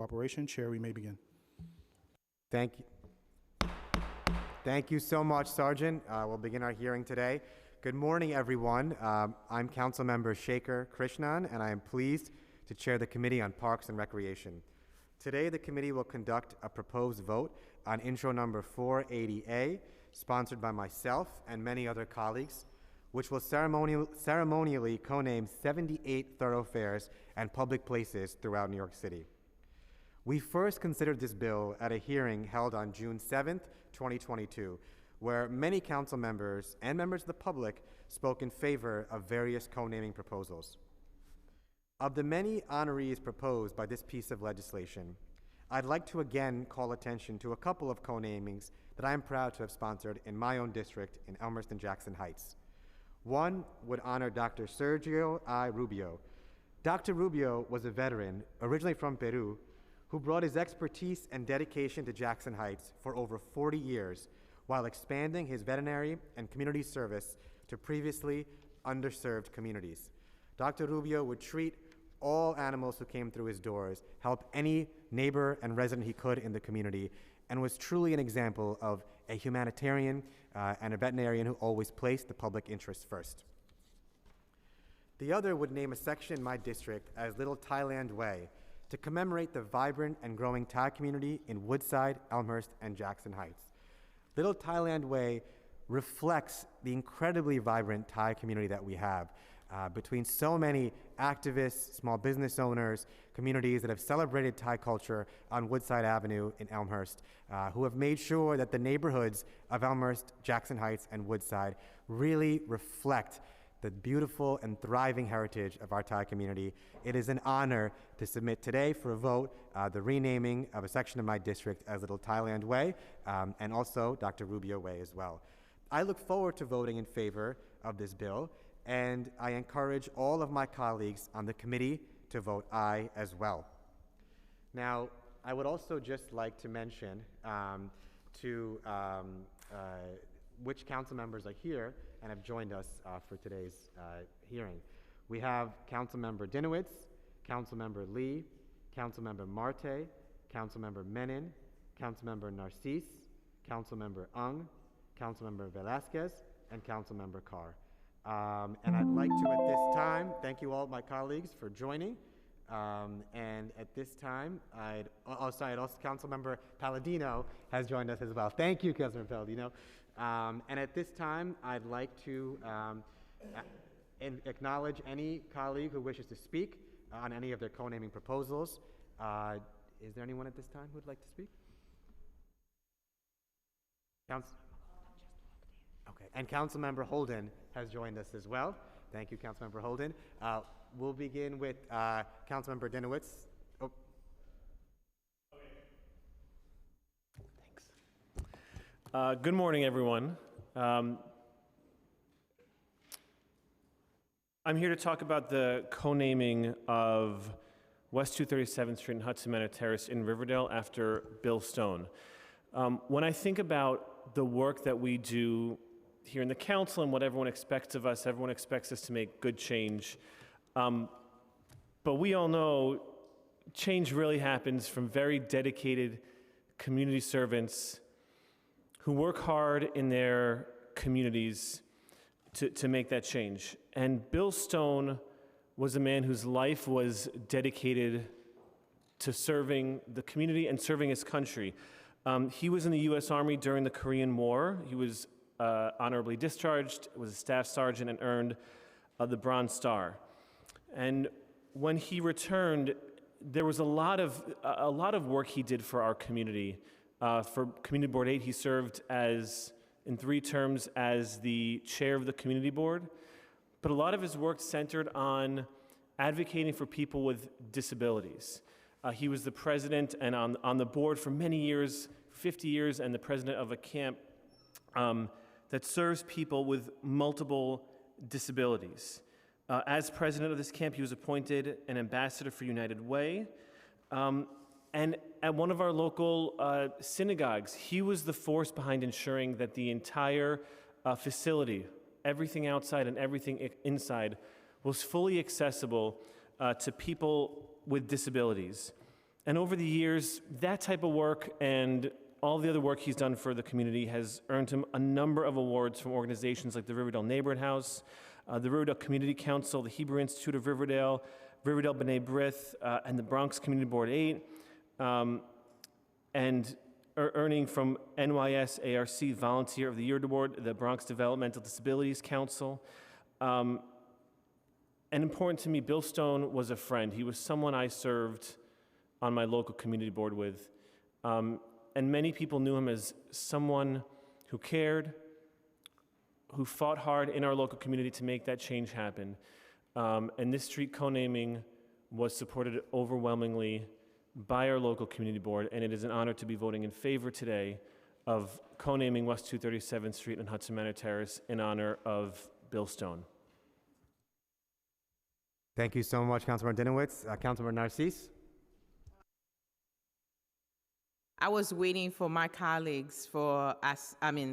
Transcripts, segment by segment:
Cooperation. Chair, we may begin. Thank you. Thank you so much, Sergeant. We'll begin our hearing today. Good morning, everyone. I'm Councilmember Shekhar Krishnan, and I am pleased to chair the Committee on Parks and Recreation. Today, the committee will conduct a proposed vote on intro number 480A, sponsored by myself and many other colleagues, which will ceremonially co-name 78 thoroughfares and public places throughout New York City. We first considered this bill at a hearing held on June 7th, 2022, where many council members and members of the public spoke in favor of various co-naming proposals. Of the many honorees proposed by this piece of legislation, I'd like to again call attention to a couple of co-namings that I am proud to have sponsored in my own district in Elmhurst and Jackson Heights. One would honor Dr. Sergio I. Rubio. Dr. Rubio was a veteran, originally from Peru, who brought his expertise and dedication to Jackson Heights for over 40 years while expanding his veterinary and community service to previously underserved communities. Dr. Rubio would treat all animals who came through his doors, help any neighbor and resident he could in the community, and was truly an example of a humanitarian and a veterinarian who always placed the public interest first. The other would name a section in my district as Little Thailand Way to commemorate the vibrant and growing Thai community in Woodside, Elmhurst, and Jackson Heights. Little Thailand Way reflects the incredibly vibrant Thai community that we have between so many activists, small business owners, communities that have celebrated Thai culture on Woodside Avenue in Elmhurst, who have made sure that the neighborhoods of Elmhurst, Jackson Heights, and Woodside really reflect the beautiful and thriving heritage of our Thai community. It is an honor to submit today for a vote the renaming of a section of my district as Little Thailand Way, and also Dr. Rubio Way as well. I look forward to voting in favor of this bill, and I encourage all of my colleagues on the committee to vote aye as well. Now, I would also just like to mention which council members are here and have joined us for today's hearing. We have Councilmember Dinowitz, Councilmember Lee, Councilmember Marte, Councilmember Menon, Councilmember Narcisse, Councilmember Ung, Councilmember Velasquez, and Councilmember Carr. And I'd like to at this time, thank you all my colleagues for joining. And at this time, also Councilmember Palladino has joined us as well. Thank you, Councilmember Palladino. And at this time, I'd like to acknowledge any colleague who wishes to speak on any of their co-naming proposals. Is there anyone at this time who would like to speak? Okay, and Councilmember Holden has joined us as well. Thank you, Councilmember Holden. We'll begin with Councilmember Dinowitz. Oh. Thanks. Good morning, everyone. I'm here to talk about the co-naming of West 237th Street and Hudson Manor Terrace in Riverdale after Bill Stone. When I think about the work that we do here in the council and what everyone expects of us, everyone expects us to make good change. But we all know change really happens from very dedicated community servants who work hard in their communities to make that change. And Bill Stone was a man whose life was dedicated to serving the community and serving his country. He was in the U.S. Army during the Korean War. He was honorably discharged, was a staff sergeant, and earned the Bronze Star. And when he returned, there was a lot of work he did for our community. For Community Board 8, he served in 3 terms as the chair of the community board. But a lot of his work centered on advocating for people with disabilities. He was the president and on the board for many years, 50 years, and the president of a camp that serves people with multiple disabilities. As president of this camp, he was appointed an ambassador for United Way. And at one of our local synagogues, he was the force behind ensuring that the entire facility, everything outside and everything inside, was fully accessible to people with disabilities. And over the years, that type of work and all the other work he's done for the community has earned him a number of awards from organizations like the Riverdale Neighborhood House, the Riverdale Community Council, the Hebrew Institute of Riverdale, Riverdale B'nai B'rith, and the Bronx Community Board 8, and earning from NYS ARC Volunteer of the Year Award, the Bronx Developmental Disabilities Council. And important to me, Bill Stone was a friend. He was someone I served on my local community board with. And many people knew him as someone who cared, who fought hard in our local community to make that change happen. And this street co-naming was supported overwhelmingly by our local community board, and it is an honor to be voting in favor today of co-naming West 237th Street and Hudson Manor Terrace in honor of Bill Stone. Thank you so much, Councilmember Dinowitz. Councilmember Narcisse? I was waiting for my colleagues,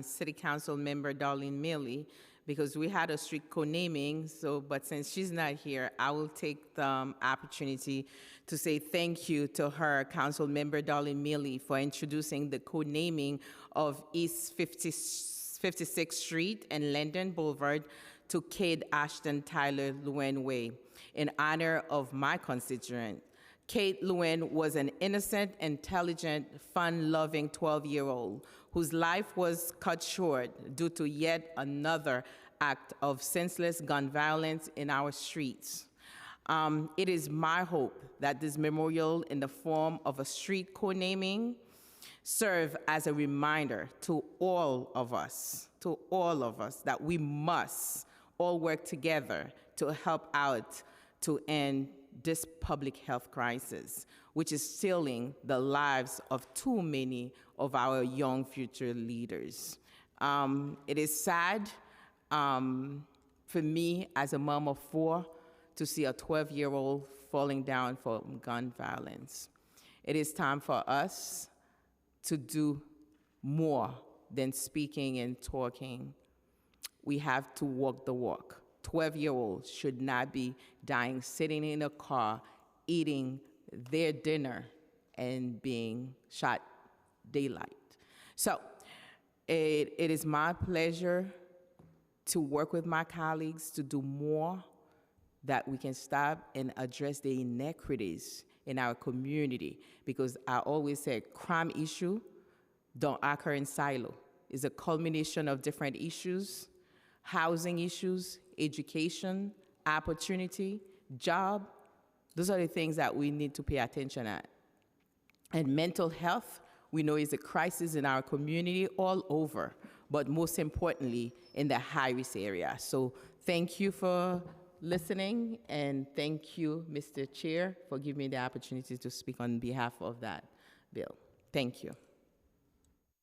City Council member Darlene Milley, because we had a street co-naming, but since she's not here, I will take the opportunity to say thank you to her, Council member Darlene Milley, for introducing the co-naming of East 56th Street and Linden Boulevard to Cade Ashton Tyler Lewin Way in honor of my constituent. Kate Lewin was an innocent, intelligent, fun-loving 12-year-old whose life was cut short due to yet another act of senseless gun violence in our streets. It is my hope that this memorial in the form of a street co-naming serve as a reminder to all of us, that we must all work together to help out to end this public health crisis, which is stealing the lives of too many of our young future leaders. It is sad for me as a mom of 4 to see a 12-year-old falling down from gun violence. It is time for us to do more than speaking and talking. We have to walk the walk. 12-year-olds should not be dying sitting in a car, eating their dinner, and being shot daylight. So it is my pleasure to work with my colleagues to do more that we can stop and address the inequities in our community, because I always say crime issue don't occur in silo. It's a culmination of different issues, housing issues, education, opportunity, job. Those are the things that we need to pay attention at. And mental health, we know, is a crisis in our community all over, but most importantly, in the high-risk area. So thank you for listening, and thank you, Mr. Chair, for giving me the opportunity to speak on behalf of that bill. Thank you.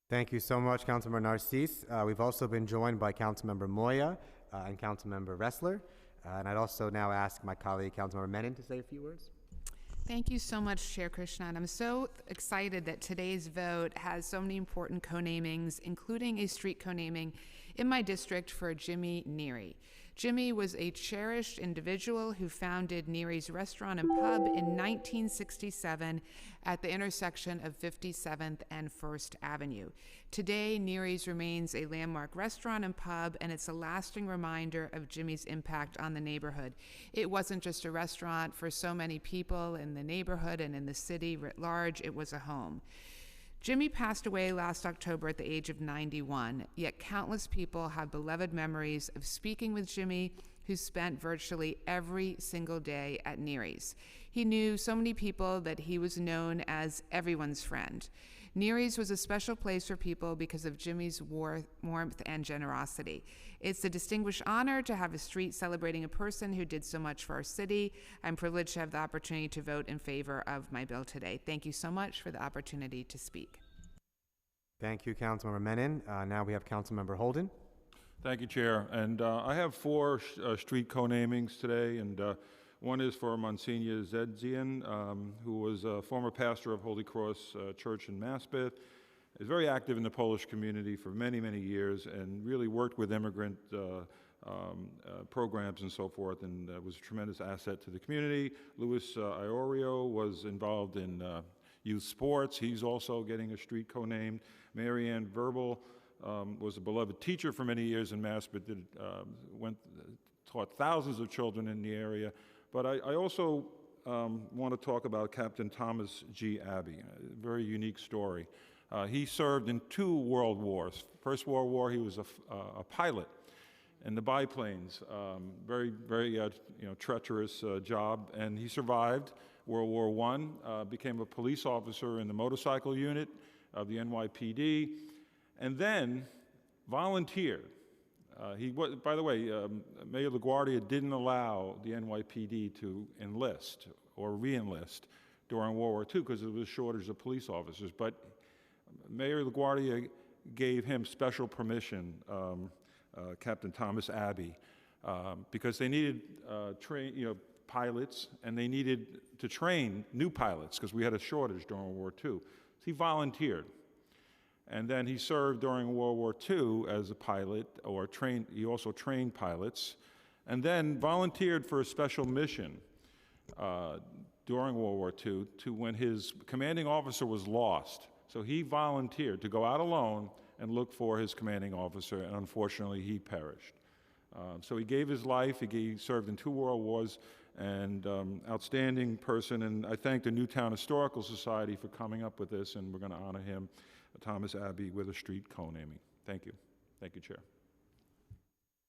Thank you so much, Councilmember Narcisse. We've also been joined by Councilmember Moya and Councilmember Ressler. And I'd also now ask my colleague, Councilmember Menon, to say a few words. Thank you so much, Chair Krishnan. I'm so excited that today's vote has so many important co-namings, including a street co-naming in my district for Jimmy Neary. Jimmy was a cherished individual who founded Neary's Restaurant and Pub in 1967 at the intersection of 57th and 1st Avenue. Today, Neary's remains a landmark restaurant and pub, and it's a lasting reminder of Jimmy's impact on the neighborhood. It wasn't just a restaurant for so many people in the neighborhood and in the city writ large, it was a home. Jimmy passed away last October at the age of 91, yet countless people have beloved memories of speaking with Jimmy, who spent virtually every single day at Neary's. He knew so many people that he was known as everyone's friend. Neary's was a special place for people because of Jimmy's warmth and generosity. It's a distinguished honor to have a street celebrating a person who did so much for our city. I'm privileged to have the opportunity to vote in favor of my bill today. Thank you so much for the opportunity to speak. Thank you, Councilmember Menon. Now we have Councilmember Holden. Thank you, Chair. And I have 4 street co-namings today, and one is for Monsignor Zedzian, who was a former pastor of Holy Cross Church in Maspeth. He's very active in the Polish community for many, many years, and really worked with immigrant programs and so forth, and was a tremendous asset to the community. Luis Iorio was involved in youth sports. He's also getting a street co-named. Marianne Verbal was a beloved teacher for many years in Maspeth, taught thousands of children in the area. But I also want to talk about Captain Thomas G. Abbey, a very unique story. He served in 2 world wars. First World War, he was a pilot in the biplanes. Very, very treacherous job, and he survived World War I, became a police officer in the motorcycle unit of the NYPD, and then volunteered. By the way, Mayor LaGuardia didn't allow the NYPD to enlist or re-enlist during World War II because there was a shortage of police officers. But Mayor LaGuardia gave him special permission, Captain Thomas Abbey, because they needed pilots, and they needed to train new pilots because we had a shortage during World War II. So he volunteered. And then he served during World War II as a pilot, he also trained pilots, and then volunteered for a special mission during World War II to when his commanding officer was lost. So he volunteered to go out alone and look for his commanding officer, and unfortunately he perished. So he gave his life, he served in 2 world wars, and outstanding person, and I thank the Newtown Historical Society for coming up with this, and we're going to honor him, Thomas Abbey, with a street co-naming. Thank you. Thank you, Chair.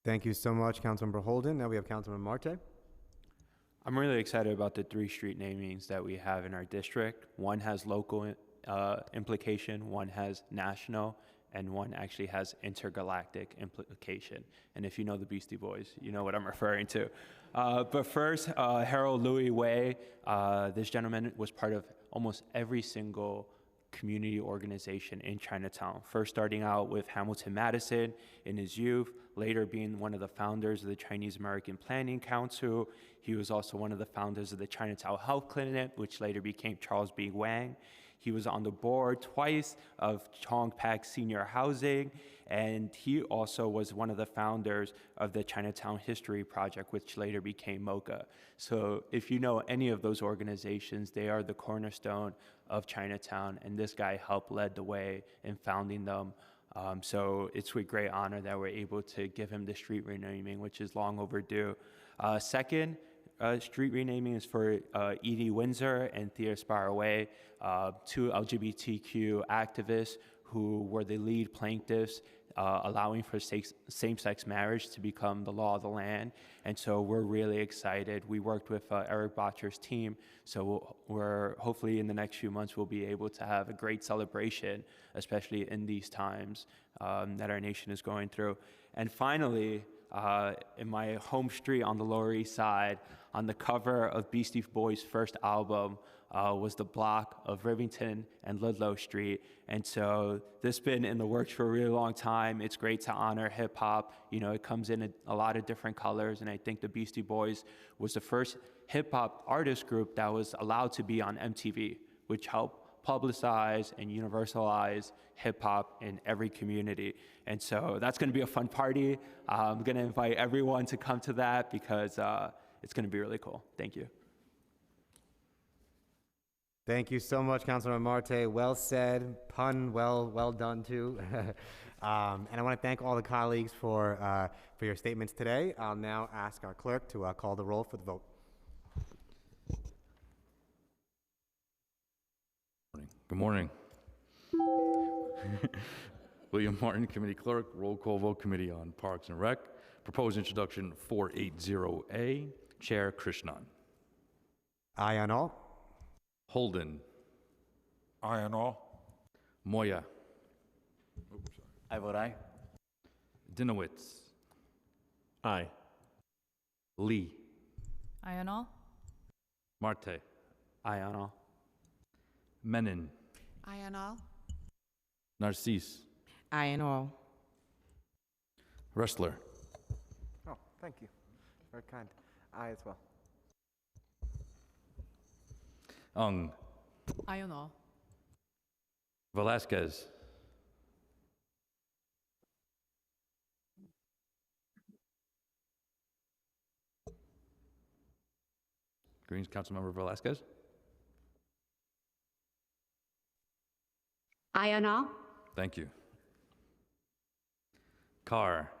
Thank you so much, Councilmember Holden. Now we have Councilmember Marte. I'm really excited about the 3 street namings that we have in our district. One has local implication, one has national, and one actually has intergalactic implication. And if you know the Beastie Boys, you know what I'm referring to. But first, Harold Louis Way. This gentleman was part of almost every single community organization in Chinatown. First starting out with Hamilton Madison in his youth, later being one of the founders of the Chinese American Planning Council. He was also one of the founders of the Chinatown Health Clinic, which later became Charles B. Wang. He was on the board twice of Chong Pak Senior Housing, and he also was one of the founders of the Chinatown History Project, which later became MOCA. So if you know any of those organizations, they are the cornerstone of Chinatown, and this guy helped lead the way in founding them. So it's with great honor that we're able to give him the street renaming, which is long overdue. Second, street renaming is for Edie Windsor and Thea Sparroway, 2 LGBTQ activists who were the lead plaintiffs, allowing for same-sex marriage to become the law of the land. And so we're really excited. We worked with Eric Botcher's team, so we're hopefully in the next few months we'll be able to have a great celebration, especially in these times that our nation is going through. And finally, in my home street on the Lower East Side, on the cover of Beastie Boys' first album, was the block of Rivington and Ludlow Street. And so this has been in the works for a really long time. It's great to honor hip hop. You know, it comes in a lot of different colors, and I think the Beastie Boys was the first hip hop artist group that was allowed to be on MTV, which helped publicize and universalize hip hop in every community. And so that's going to be a fun party. I'm going to invite everyone to come to that because it's going to be really cool. Thank you. Thank you so much, Councilmember Marte. Well said, pun well done too. And I want to thank all the colleagues for your statements today. I'll now ask our clerk to call the roll for the vote. Good morning. William Martin, Committee Clerk, Roll Call Vote, Committee on Parks and Rec. Proposed introduction 480A. Chair Krishnan. Aye on all. Holden. Aye on all. Moya. I vote aye. Dinowitz. Aye. Lee. Aye on all. Marte. Aye on all. Menon. Aye on all. Narcisse. Aye and all. Ressler. Oh, thank you. Very kind. Aye as well. Ung. Aye on all. Velasquez. Greens, Councilmember Velasquez. Aye on all. Thank you. Carr.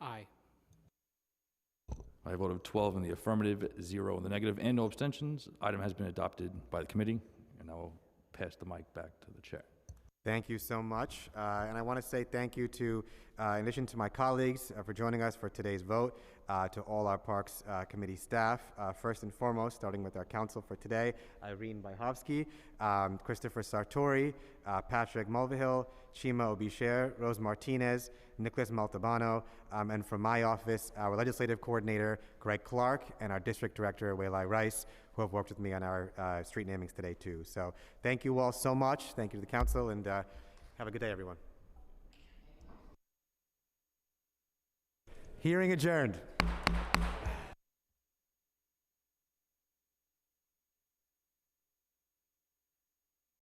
Aye. By a vote of 12 in the affirmative, 0 in the negative, and no abstentions, item has been adopted by the committee, and I will pass the mic back to the chair. Thank you so much. And I want to say thank you to, in addition to my colleagues for joining us for today's vote, to all our Parks Committee staff. First and foremost, starting with our council for today, Irene Byhovsky, Christopher Sartori, Patrick Mulvihill, Chima Obisher, Rose Martinez, Nicholas Maltabano, and from my office, our legislative coordinator, Greg Clark, and our district director, Waylai Rice, who have worked with me on our street namings today too. So thank you all so much. Thank you to the council, and have a good day, everyone. Hearing adjourned.